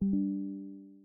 Manifest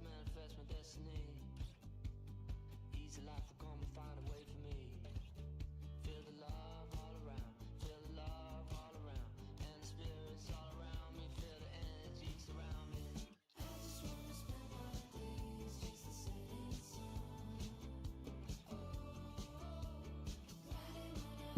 my destiny. Easy life will come and find a way for me. Feel the love all around, feel the love all around, and the spirits all around me. Feel the energy surround me. I just wanna spend my days just the setting sun. Riding on a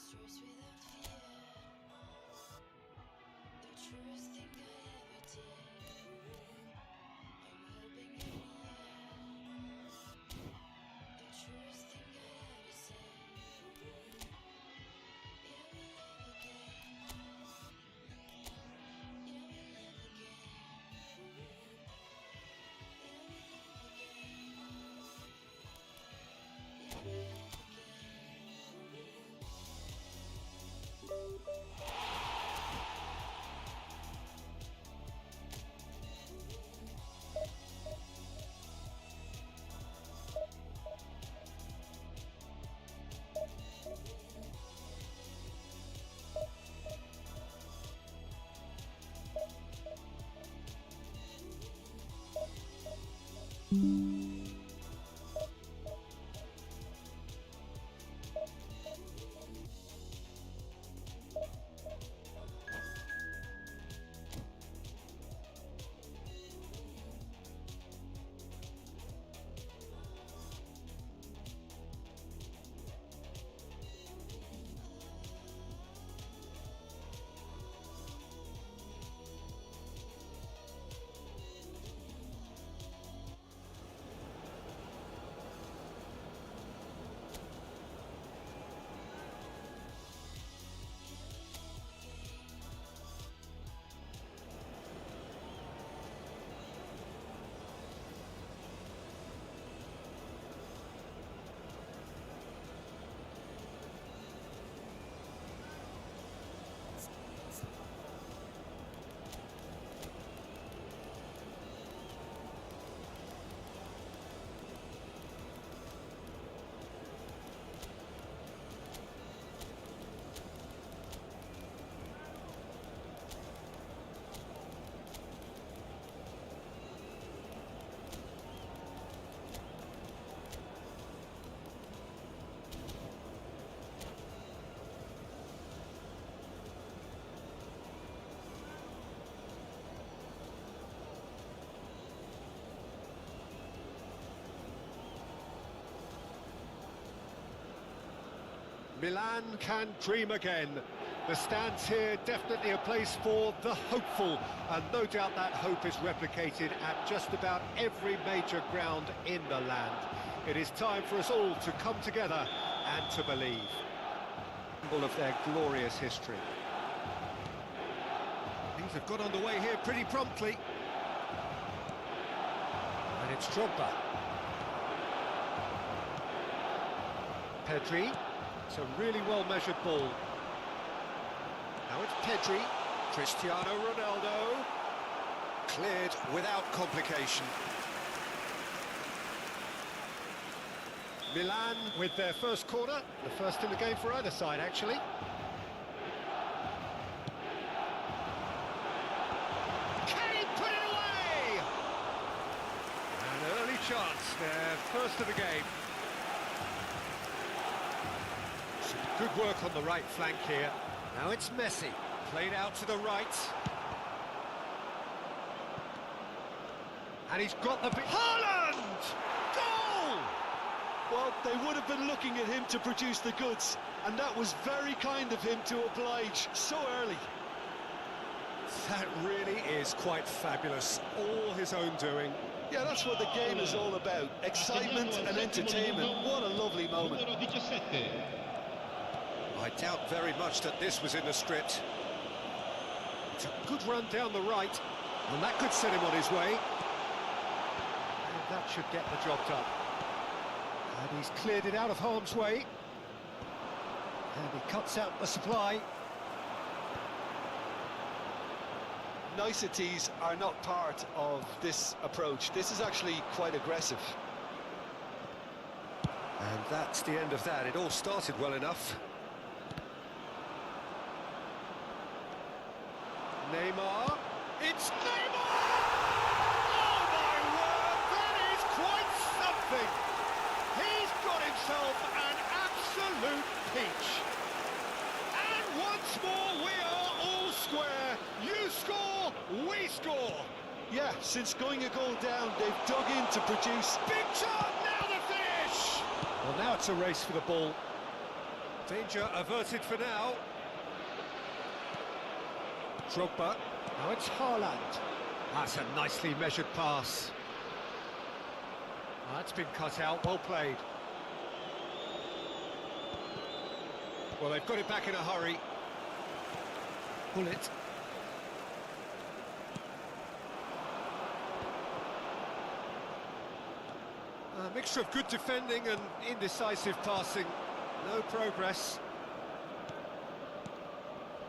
truth without fear. The truest thing I ever did. I'm hoping you're near. The truest thing I ever said. Yeah, we live again. Yeah, we live again. Yeah, we live again. Yeah, we live again. Milan can dream again. The stands here definitely a place for the hopeful, and no doubt that hope is replicated at just about every major ground in the land. It is time for us all to come together and to believe. Symbol of their glorious history. Things have got underway here pretty promptly. And it's Drogba. Pedri. It's a really well-measured ball. Now it's Pedri. Cristiano Ronaldo. Cleared without complication. Milan with their first corner, the first in the game for either side, actually. Can he put it away? An early chance, their first of the game. Some good work on the right flank here. Now it's Messi, played out to the right. And he's got the... Haaland! Goal! Well, they would have been looking at him to produce the goods, and that was very kind of him to oblige so early. That really is quite fabulous, all his own doing. Yeah, that's what the game is all about, excitement and entertainment. What a lovely moment. I doubt very much that this was in the script. It's a good run down the right, and that could set him on his way. And that should get the job done. And he's cleared it out of harm's way. And he cuts out the supply. Niceties are not part of this approach. This is actually quite aggressive. And that's the end of that. It all started well enough. Neymar. It's Neymar! Oh my word, that is quite something! He's got himself an absolute peach. And once more we are all square. You score, we score. Yeah, since going a goal down, they've dug in to produce. Big chance, now the finish! Well, now it's a race for the ball. Danger averted for now. Drogba. Now it's Haaland. That's a nicely measured pass. That's been cut out, well played. Well, they've got it back in a hurry. Pull it. A mixture of good defending and indecisive passing. No progress.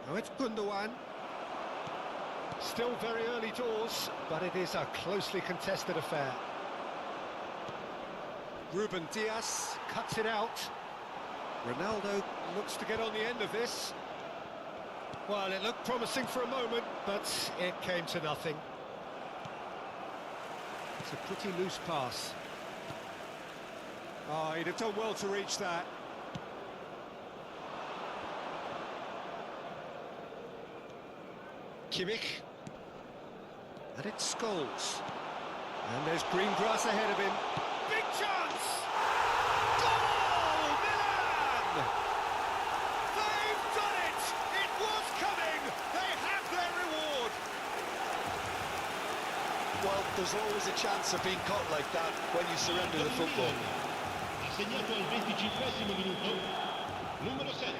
Now it's Gundogan. Still very early doors, but it is a closely contested affair. Ruben Dias cuts it out. Ronaldo looks to get on the end of this. Well, it looked promising for a moment, but it came to nothing. It's a pretty loose pass. Oh, he'd have done well to reach that. Kimmich. And it's Scholes. And there's green grass ahead of him. Big chance! Goal! Milan! They've done it! It was coming! They have their reward! Well, there's always a chance of being caught like that when you surrender the football. Ha segnato al 25esimo minuto, numero 7.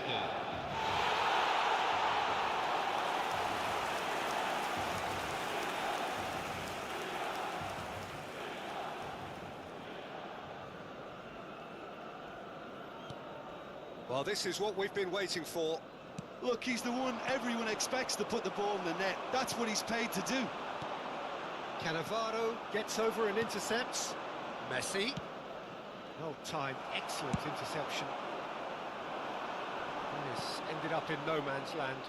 Well, this is what we've been waiting for. Look, he's the one everyone expects to put the ball in the net. That's what he's paid to do. Cannavaro gets over and intercepts. Messi. Well timed, excellent interception. This ended up in no man's land.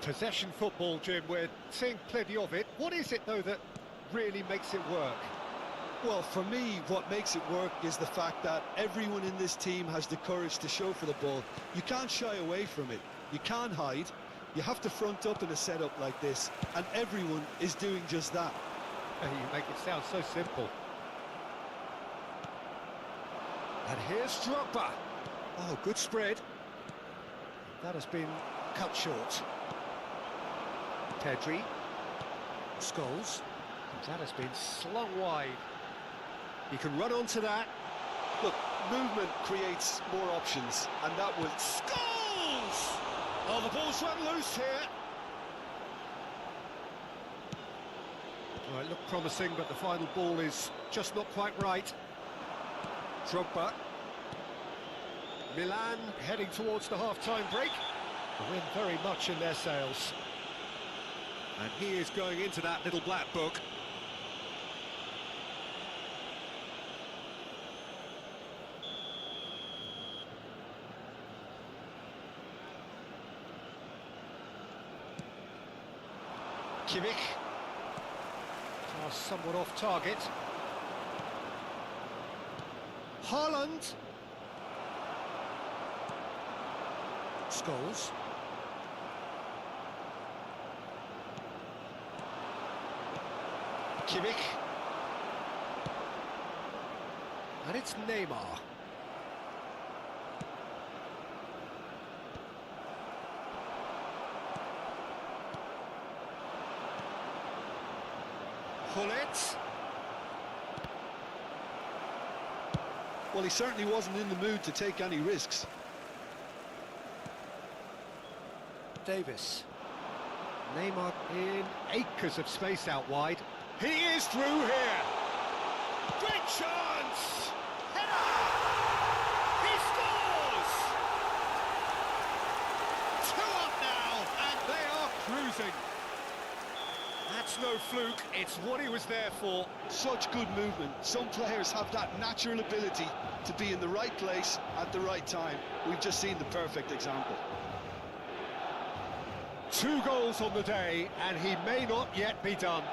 Possession football, Jim, we're seeing plenty of it. What is it, though, that really makes it work? Well, for me, what makes it work is the fact that everyone in this team has the courage to show for the ball. You can't shy away from it. You can't hide. You have to front up in a setup like this, and everyone is doing just that. You make it sound so simple. And here's Drogba. Oh, good spread. That has been cut short. Pedri. Scholes. That has been slung wide. He can run onto that. Look, movement creates more options, and that will... Goals! Oh, the ball's run loose here. Well, it looked promising, but the final ball is just not quite right. Drogba. Milan heading towards the half-time break. The wind very much in their sails. And he is going into that little black book. Kimmich. Pass somewhat off target. Haaland. Scholes. Kimmich. And it's Neymar. Gullit. Well, he certainly wasn't in the mood to take any risks. Davis. Neymar in acres of space out wide. He is through here. Great chance! Header! He scores! 2 up now, and they are cruising. That's no fluke, it's what he was there for. Such good movement. Some players have that natural ability to be in the right place at the right time. We've just seen the perfect example. 2 goals on the day, and he may not yet be done.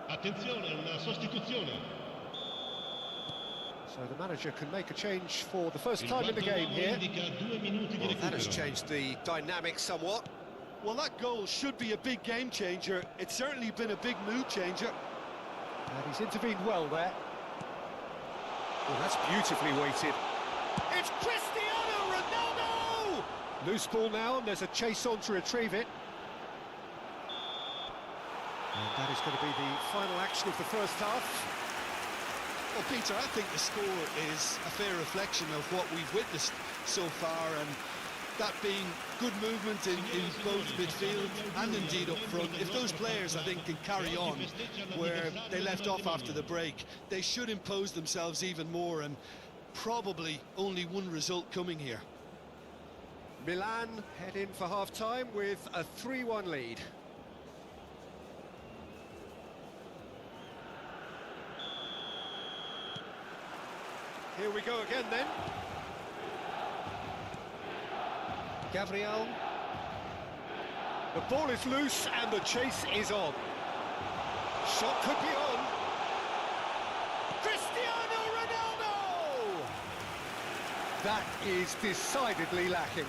Attenzione, una sostituzione. So the manager can make a change for the first time in the game here. Well, that has changed the dynamic somewhat. Well, that goal should be a big game changer. It's certainly been a big mood changer. And he's intervened well there. Well, that's beautifully weighted. It's Cristiano Ronaldo! Loose ball now, and there's a chase on to retrieve it. And that is going to be the final action of the first half. Well, Peter, I think the score is a fair reflection of what we've witnessed so far, and that being good movement in both midfield and indeed up front. If those players, I think, can carry on where they left off after the break, they should impose themselves even more, and probably only one result coming here. Milan head in for half-time with a 3-1 lead. Here we go again then. Gabriel. The ball is loose and the chase is on. Shot could be on. Cristiano Ronaldo! That is decidedly lacking.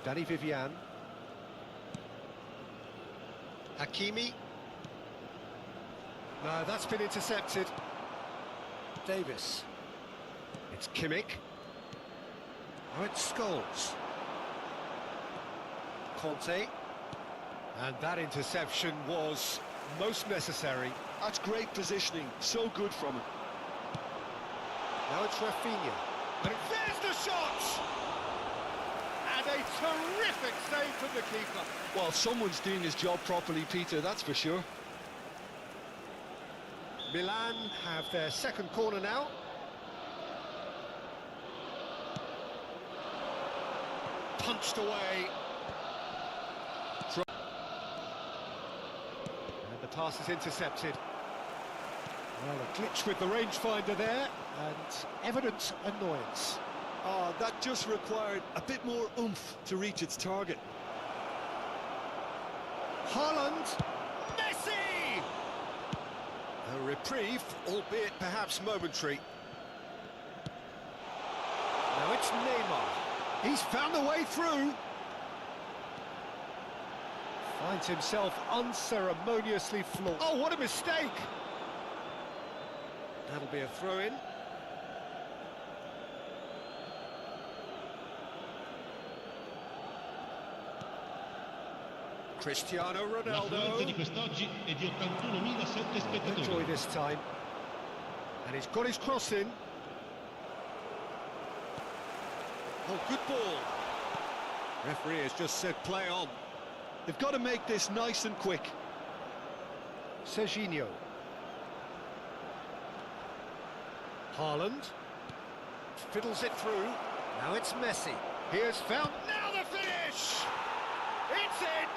Danny Vivian. Hakimi. No, that's been intercepted. Davis. It's Kimmich. Oh, it's Scholes. Conte. And that interception was most necessary. That's great positioning, so good from him. Now it's Rafinha. And there's the shot! And a terrific save from the keeper. Well, someone's doing his job properly, Peter, that's for sure. Milan have their second corner now. Punched away. And the pass is intercepted. Well, a glitch with the rangefinder there, and evident annoyance. Oh, that just required a bit more oomph to reach its target. Haaland, Messi! A reprieve, albeit perhaps momentary. Now it's Neymar. He's found a way through. Finds himself unceremoniously floored. Oh, what a mistake! That'll be a throw-in. Cristiano L'affluenza di Ronaldo. quest'oggi è di 81.007 spettatori. Enjoy this time. And he's got his cross in. Oh, good ball. Referee has just said play on. They've got to make this nice and quick. Serginho. Haaland. Fiddles it through. Now it's Messi. He has found... Now the finish! It's in!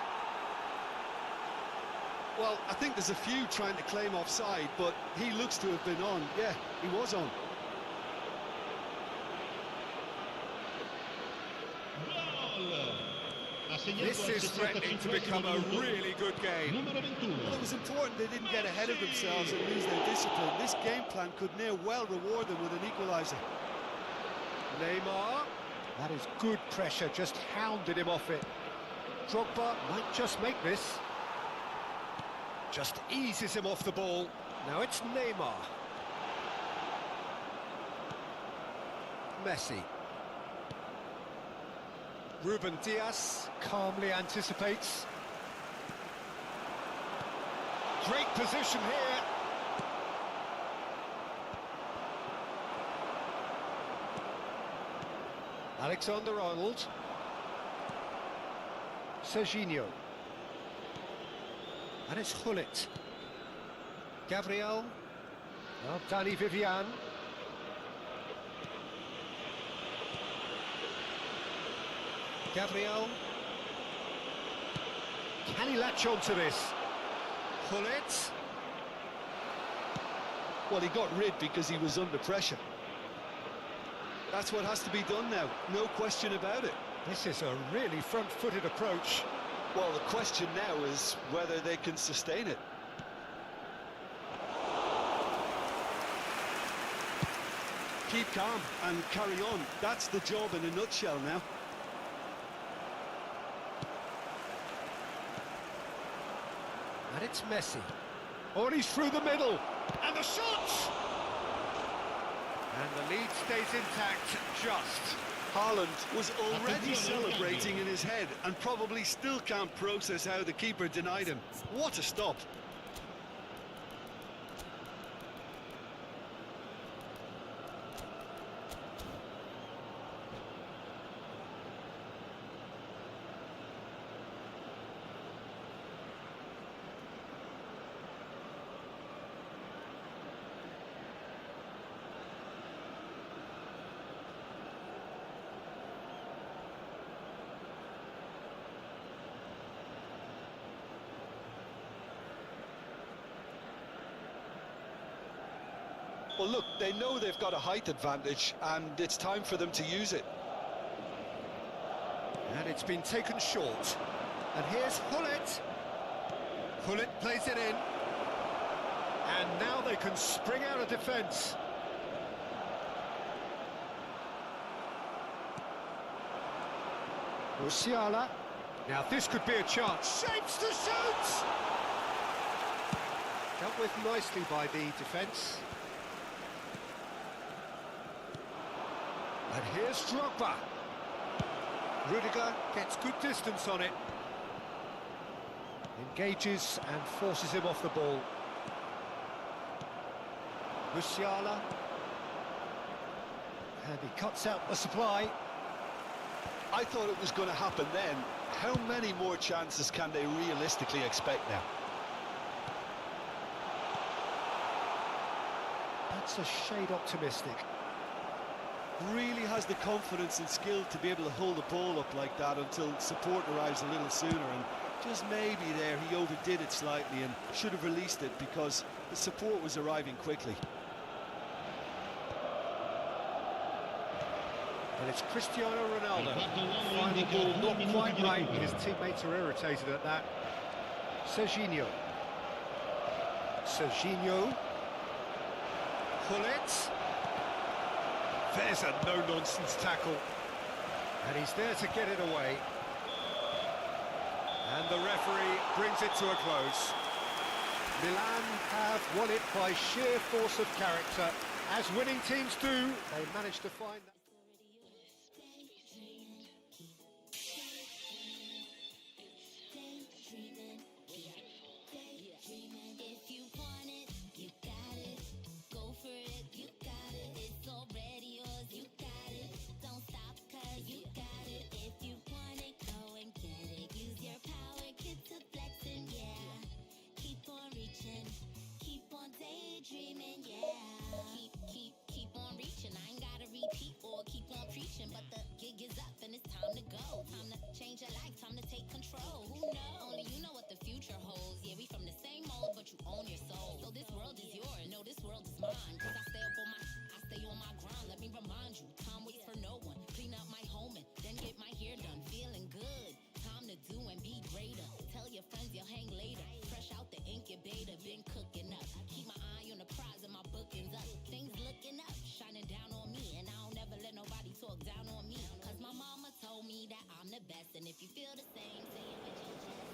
Well, I think there's a few trying to claim offside, but he looks to have been on. Yeah, he was on. Gol! Ha segnato This al is threatening to become a 65esimo really good game. numero 21. Well, it was important they didn't get ahead of themselves and lose their discipline. This game plan could now well reward them with an equaliser. Neymar. That is good pressure, just hounded him off it. Drogba might just make this. Just eases him off the ball. Now it's Neymar. Messi. Ruben Diaz calmly anticipates. Great position here. Alexander-Arnold. Serginho. And it's Gullit. Gabriel. Now Danny Vivian. Gabriel. Can he latch on to this? Gullit. Well, he got rid because he was under pressure. That's what has to be done now, no question about it. This is a really front-footed approach. Well, the question now is whether they can sustain it. Keep calm and carry on. That's the job in a nutshell now. And it's Messi. Oh, and he's through the middle. And the shot! And the lead stays intact, just. Haaland was already celebrating in his head and probably still can't process how the keeper denied him. What a stop. Well, look, they know they've got a height advantage, and it's time for them to use it. And it's been taken short. And here's Gullit. Gullit plays it in. And now they can spring out of defence. Musiala. Now this could be a chance. Shapes to shoot! Dealt with nicely by the defence. And here's Drogba. Rudiger gets good distance on it. Engages and forces him off the ball. Musiala. And he cuts out the supply. I thought it was going to happen then. How many more chances can they realistically expect now? That's a shade optimistic. Really has the confidence and skill to be able to hold the ball up like that until support arrives a little sooner, and just maybe there he overdid it slightly and should have released it because the support was arriving quickly. And it's Cristiano Ronaldo. Final ball not quite right. His teammates are irritated at that. Serginho. Pullet. There's a no-nonsense tackle. And he's there to get it away. And the referee brings it to a close. Milan have won it by sheer force of character. As winning teams do, they managed to find that. But the gig is up and it's time to go. Time to change your life, time to take control. Who knows? Only you know what the future holds. Yeah, we from the same mold, but you own your soul. So this world is yours, no, this world is mine. Cause I stay on my grind. Let me remind you, time waits for no one. Clean up my home and then get my hair done. Feeling good, time to do and be greater. Tell your friends you'll hang later. Fresh out the incubator, been cooking up. Keep my eye on the prize and my bookings up. Things looking up, shining down on me. And I don't never let nobody talk down on me. Cause my mama told me that I'm the best. And if you feel the same, say it with your chest.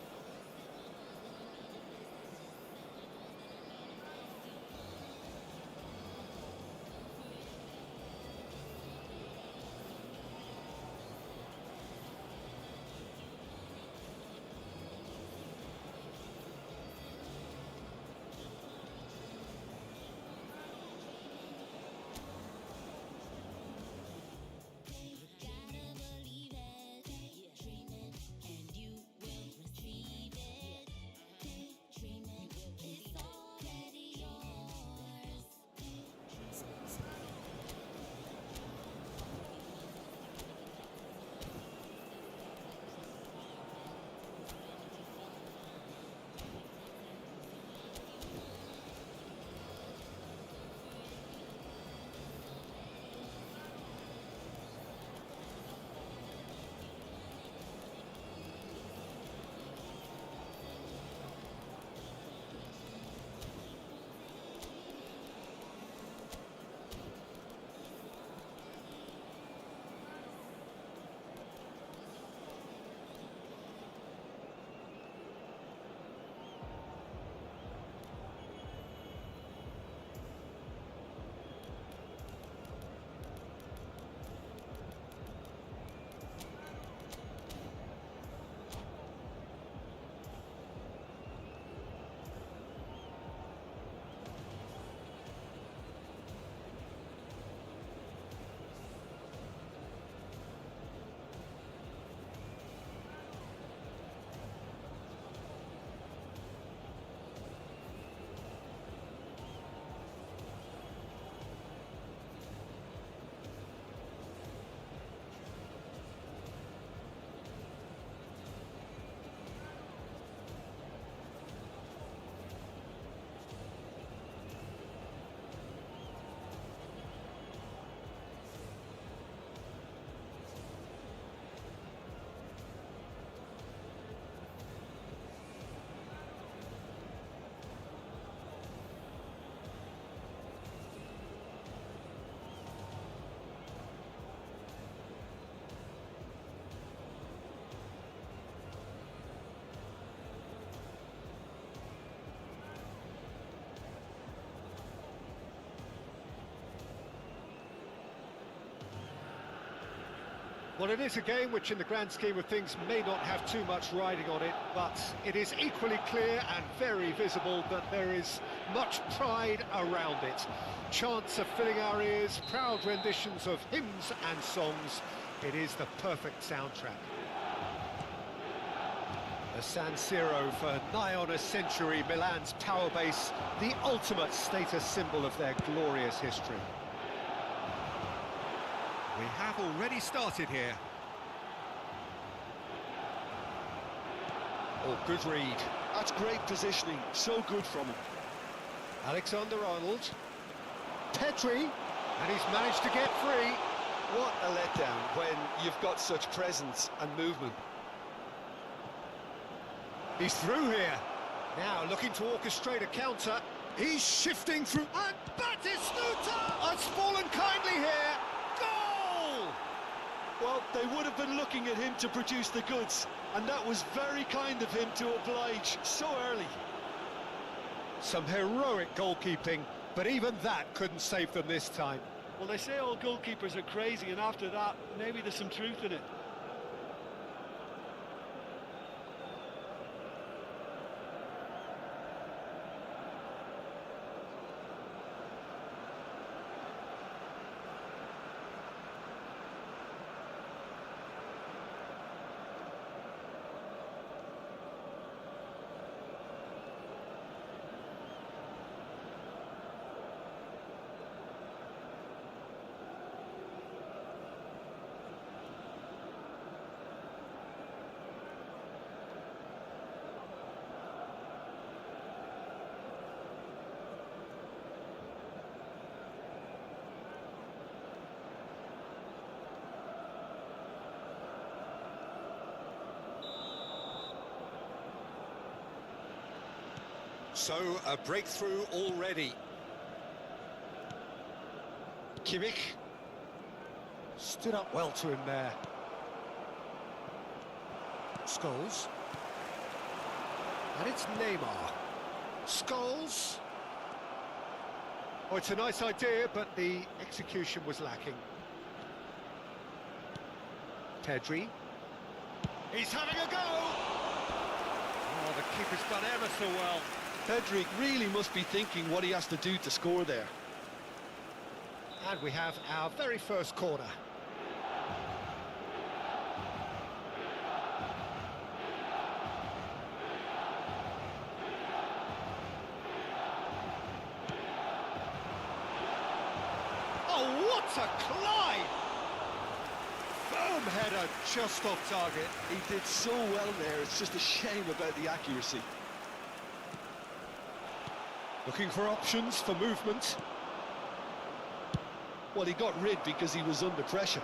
Well, it is a game which in the grand scheme of things may not have too much riding on it, but it is equally clear and very visible that there is much pride around it. Chants are filling our ears, proud renditions of hymns and songs. It is the perfect soundtrack. The San Siro for nigh on a century, Milan's power base, the ultimate status symbol of their glorious history. We have already started here. Oh, good read. That's great positioning, so good from him. Alexander-Arnold. Pedri, and he's managed to get free. What a letdown when you've got such presence and movement. He's through here. Now looking to orchestrate a counter. He's shifting through. And Batistuta has fallen kindly here. Goal! Well, they would have been looking at him to produce the goods, and that was very kind of him to oblige so early. Some heroic goalkeeping, but even that couldn't save them this time. Well, they say all goalkeepers are crazy, and after that, maybe there's some truth in it. So, a breakthrough already. Kimmich stood up well to him there. Scholes. And it's Neymar. Scholes. Oh, it's a nice idea, but the execution was lacking. Pedri. He's having a go! Oh, the keeper's done ever so well. Pedri really must be thinking what he has to do to score there. And we have our very first corner. Oh, what a climb! Firm header just off target. He did so well there, it's just a shame about the accuracy. Looking for options for movement. Well, he got rid because he was under pressure.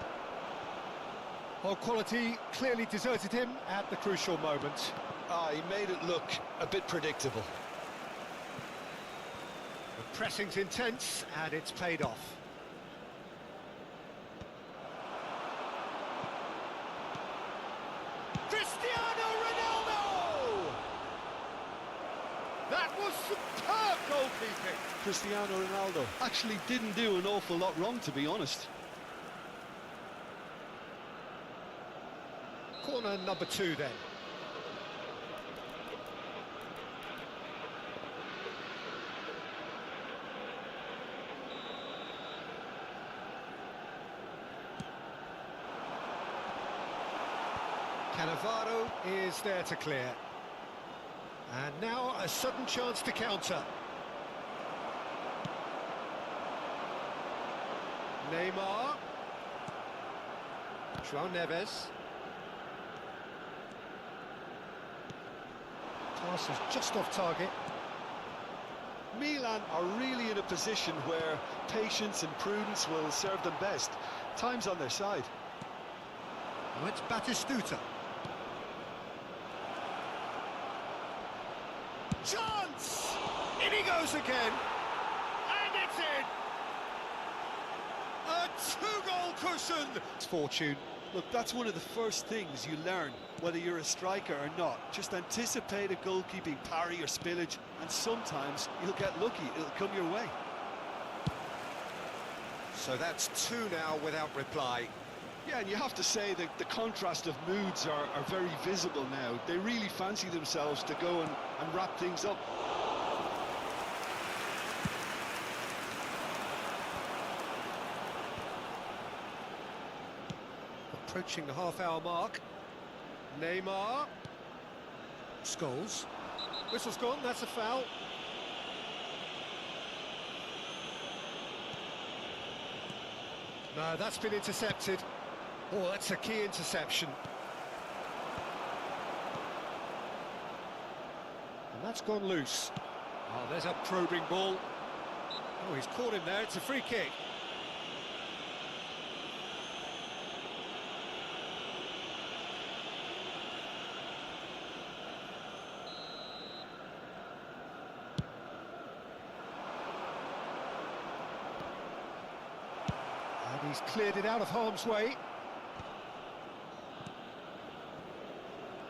Well, quality clearly deserted him at the crucial moment. He made it look a bit predictable. The pressing's intense and it's paid off. Cristiano Ronaldo! That was superb goalkeeping. Cristiano Ronaldo actually didn't do an awful lot wrong, to be honest. Corner number 2 then. Cannavaro is there to clear. And now a sudden chance to counter. Neymar. João Neves. Pass is just off target. Milan are really in a position where patience and prudence will serve them best. Time's on their side. Now it's Batistuta. Chance! In he goes again. And it's in! A two-goal cushion! It's fortune. Look, that's one of the first things you learn, whether you're a striker or not. Just anticipate a goalkeeping parry or spillage, and sometimes you'll get lucky, it'll come your way. So that's 2 now without reply. Yeah, and you have to say that the contrast of moods are very visible now. They really fancy themselves to go and wrap things up. Approaching the half-hour mark. Neymar. Scholes. Whistle's gone, that's a foul. No, that's been intercepted. Oh, that's a key interception. And that's gone loose. Oh, there's a probing ball. Oh, he's caught him there, it's a free kick. And he's cleared it out of harm's way.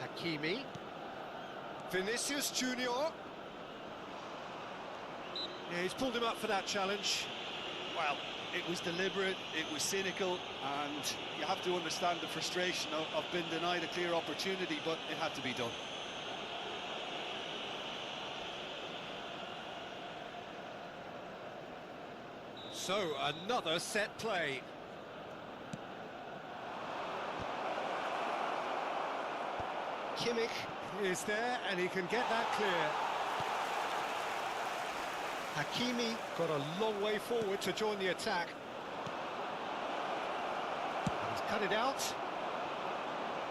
Hakimi. Vinicius Junior. Yeah, he's pulled him up for that challenge. Well, it was deliberate, it was cynical, and you have to understand the frustration of being denied a clear opportunity, but it had to be done. So, another set play. Kimmich is there, and he can get that clear. Hakimi got a long way forward to join the attack. He's cut it out.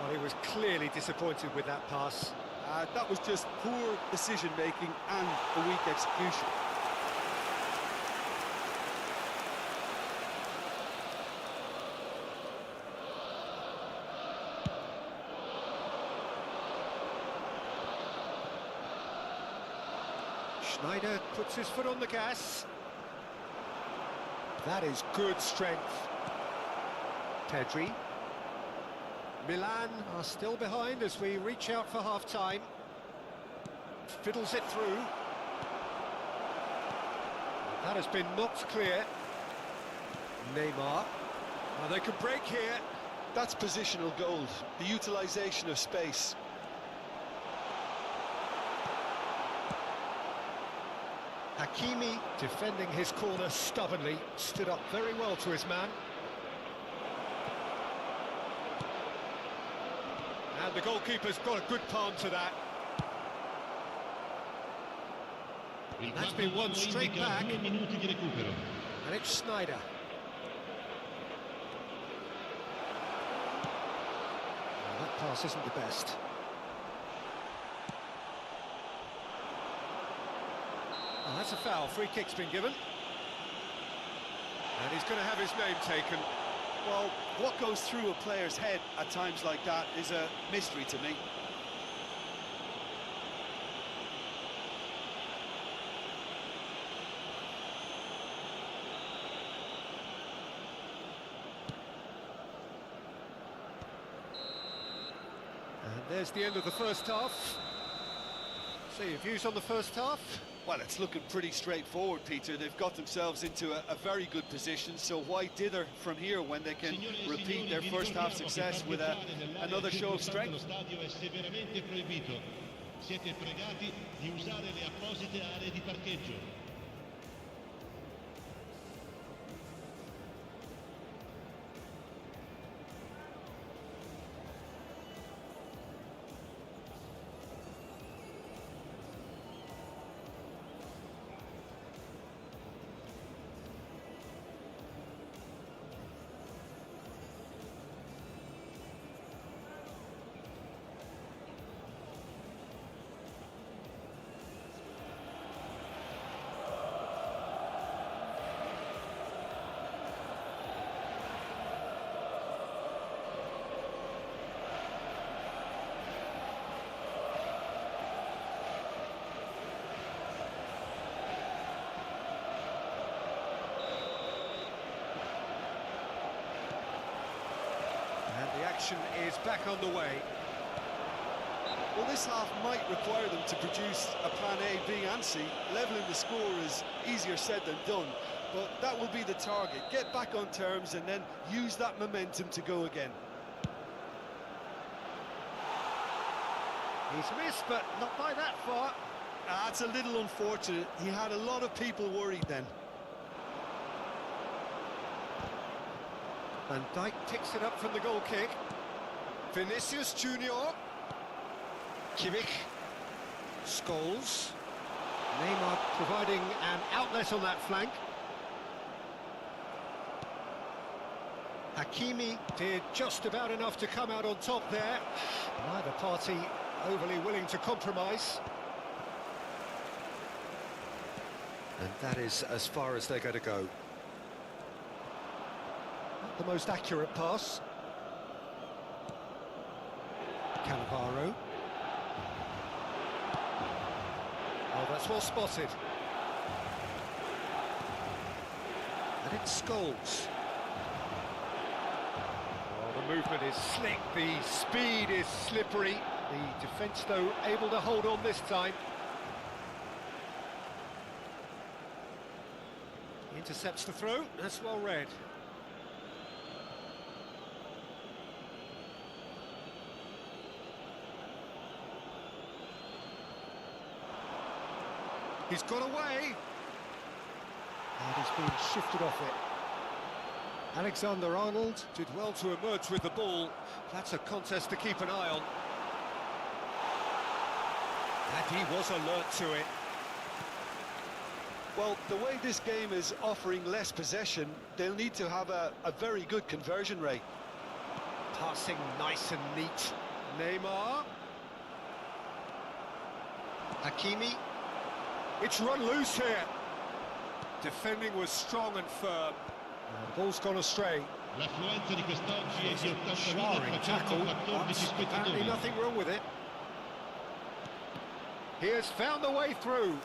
Well, he was clearly disappointed with that pass. That was just poor decision-making and a weak execution. Schneider puts his foot on the gas. That is good strength. Pedri. Milan are still behind as we reach out for half-time. Fiddles it through. That has been knocked clear. Neymar. Well, they could break here. That's positional gold, the utilisation of space. Hakimi, defending his corner stubbornly, stood up very well to his man. And the goalkeeper's got a good palm to that. That's been one straight back. And it's Schneider. Well, that pass isn't the best. Oh, that's a foul. Free kick's been given. And he's going to have his name taken. Well, what goes through a player's head at times like that is a mystery to me. And there's the end of the first half. So your views on the first half? Well, it's looking pretty straightforward, Peter. They've got themselves into a very good position, so why dither from here when they can repeat their first half success with another show of strength? Siete pregati di usare le apposite aree di parcheggio. The action is back on the way. Well, this half might require them to produce a plan A, B and C. Levelling the score is easier said than done, but that will be the target. Get back on terms and then use that momentum to go again. He's missed, but not by that far. It's a little unfortunate. He had a lot of people worried then. Van Dijk picks it up from the goal kick. Vinicius Junior. Kimmich. Scholes. Neymar providing an outlet on that flank. Hakimi did just about enough to come out on top there. Neither party overly willing to compromise. And that is as far as they're going to go. Not the most accurate pass. Cannavaro. Oh, that's well spotted. And it's Scholes. Oh, the movement is slick, the speed is slippery. The defence, though, able to hold on this time. Intercepts the throw, that's well read. He's got away. And he's been shifted off it. Alexander-Arnold did well to emerge with the ball. That's a contest to keep an eye on. And he was alert to it. Well, the way this game is offering less possession, they'll need to have a very good conversion rate. Passing nice and neat. Neymar. Hakimi. It's run loose here. Defending was strong and firm. The ball's gone astray. L'affluenza di quest'oggi è di 80.000 Jarring tackle. 14 Apparently spettatori. nothing wrong with it. He has found the way through.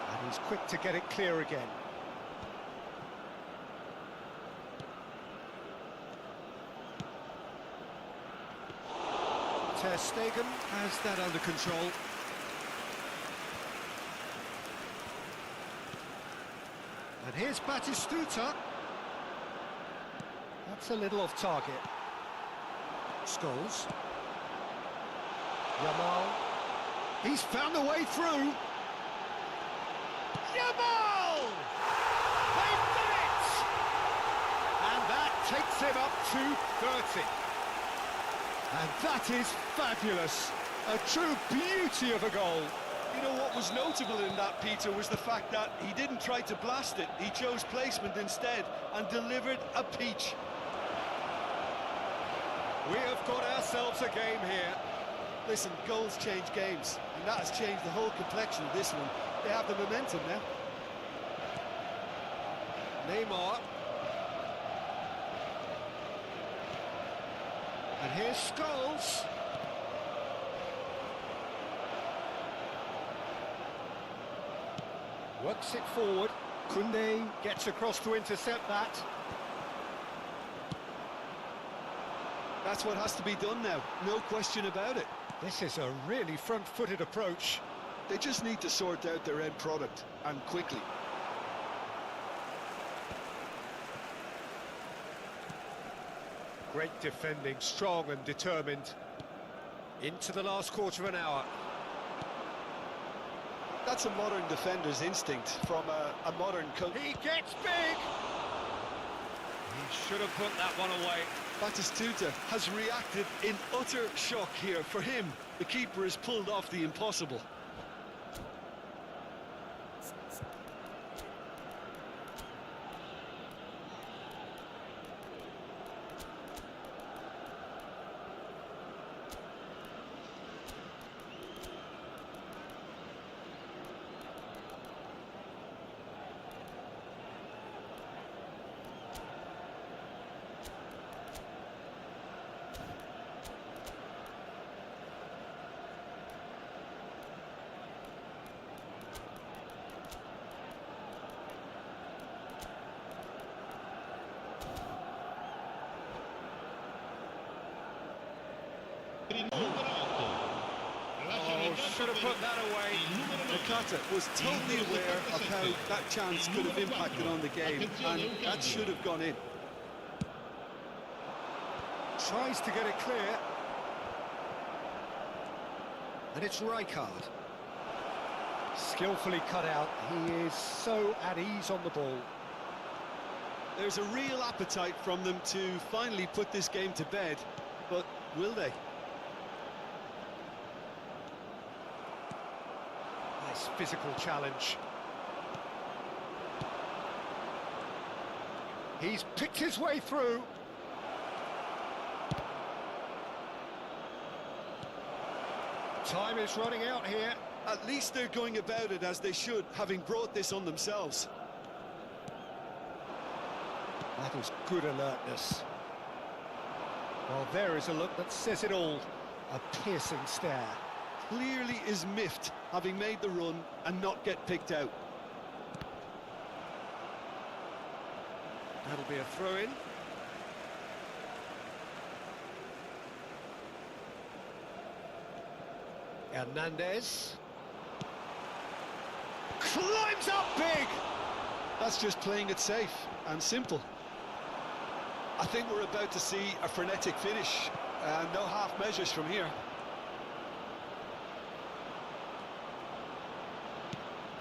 And he's quick to get it clear again. Ter Stegen has that under control. And here's Batistuta. That's a little off target. Scholes. Yamal. He's found a way through. Yamal! They've done it! And that takes him up to 30. And that is fabulous. A true beauty of a goal. You know what was notable in that, Peter, was the fact that he didn't try to blast it. He chose placement instead and delivered a peach. We have got ourselves a game here. Listen, goals change games, and that has changed the whole complexion of this one. They have the momentum now. Neymar. And here's Scholes. Works it forward. Koundé gets across to intercept that. That's what has to be done now, no question about it. This is a really front-footed approach. They just need to sort out their end product, and quickly. Great defending, strong and determined. Into the last quarter of an hour. That's a modern defender's instinct from a modern coach. He gets big! He should have put that one away. Batistuta has reacted in utter shock here. For him, the keeper has pulled off the impossible. Oh, should have put that away. Nakata was totally aware of how that chance could have impacted on the game, and that should have gone in. Tries to get it clear. And it's Rijkaard. Skillfully cut out. He is so at ease on the ball. There's a real appetite from them to finally put this game to bed, but will they? Nice physical challenge. He's picked his way through. Time is running out here. At least they're going about it as they should, having brought this on themselves. That is good alertness. Well, there is a look that says it all. A piercing stare. Clearly is miffed, having made the run and not get picked out. That'll be a throw-in. Hernandez. Climbs up big! That's just playing it safe and simple. I think we're about to see a frenetic finish, and no half measures from here.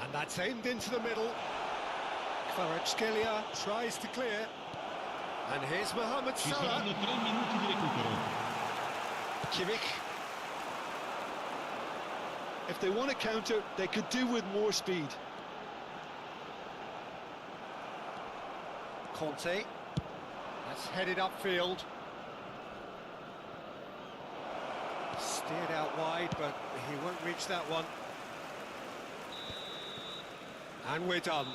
And that's aimed into the middle. Kvaratskhelia tries to clear. And here's Mohamed Ci Salah. saranno 3 minuti di recupero. Kimmich. If they want to counter, they could do with more speed. Conte. That's headed upfield. Steered out wide, but he won't reach that one. And we're done.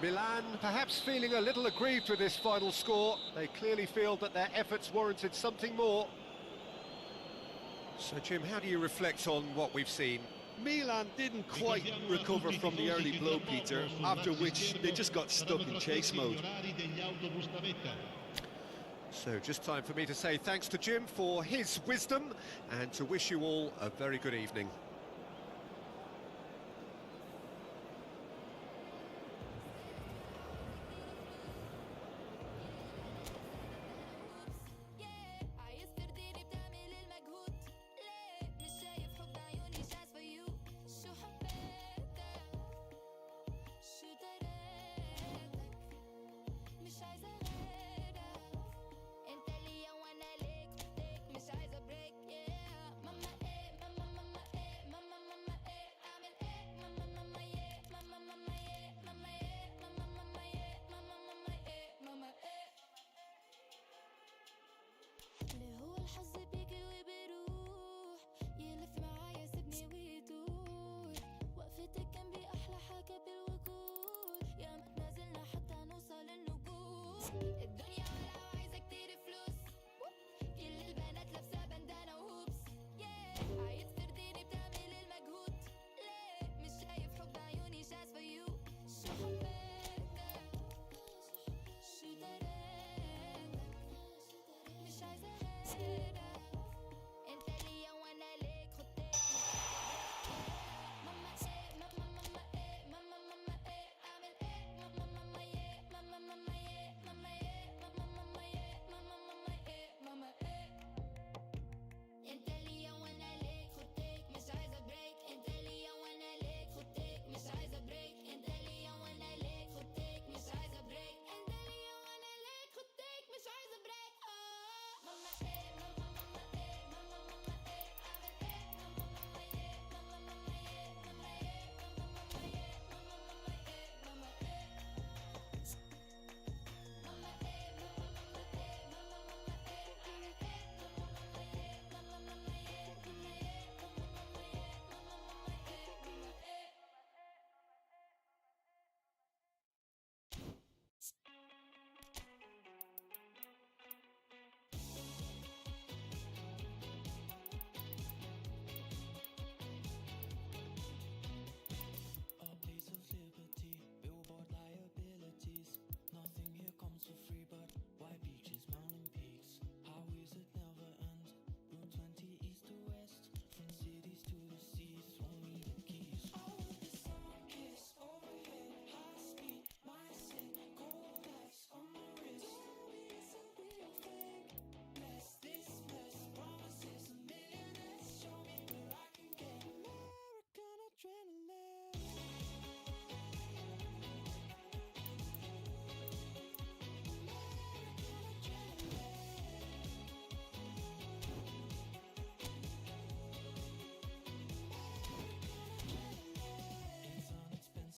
Milan perhaps feeling a little aggrieved with this final score. They clearly feel that their efforts warranted something more. So, Jim, how do you reflect on what we've seen? Milan didn't quite recover from the early blow, Peter, after which they just got stuck in chase mode. So, just time for me to say thanks to Jim for his wisdom and to wish you all a very good evening. الحظ بيجي وبيروح يلف معايا سيبني ويدور وقفتك جنبي احلى حاجه بالوجود يا ما تنازلنا حتى نوصل النجوم الدنيا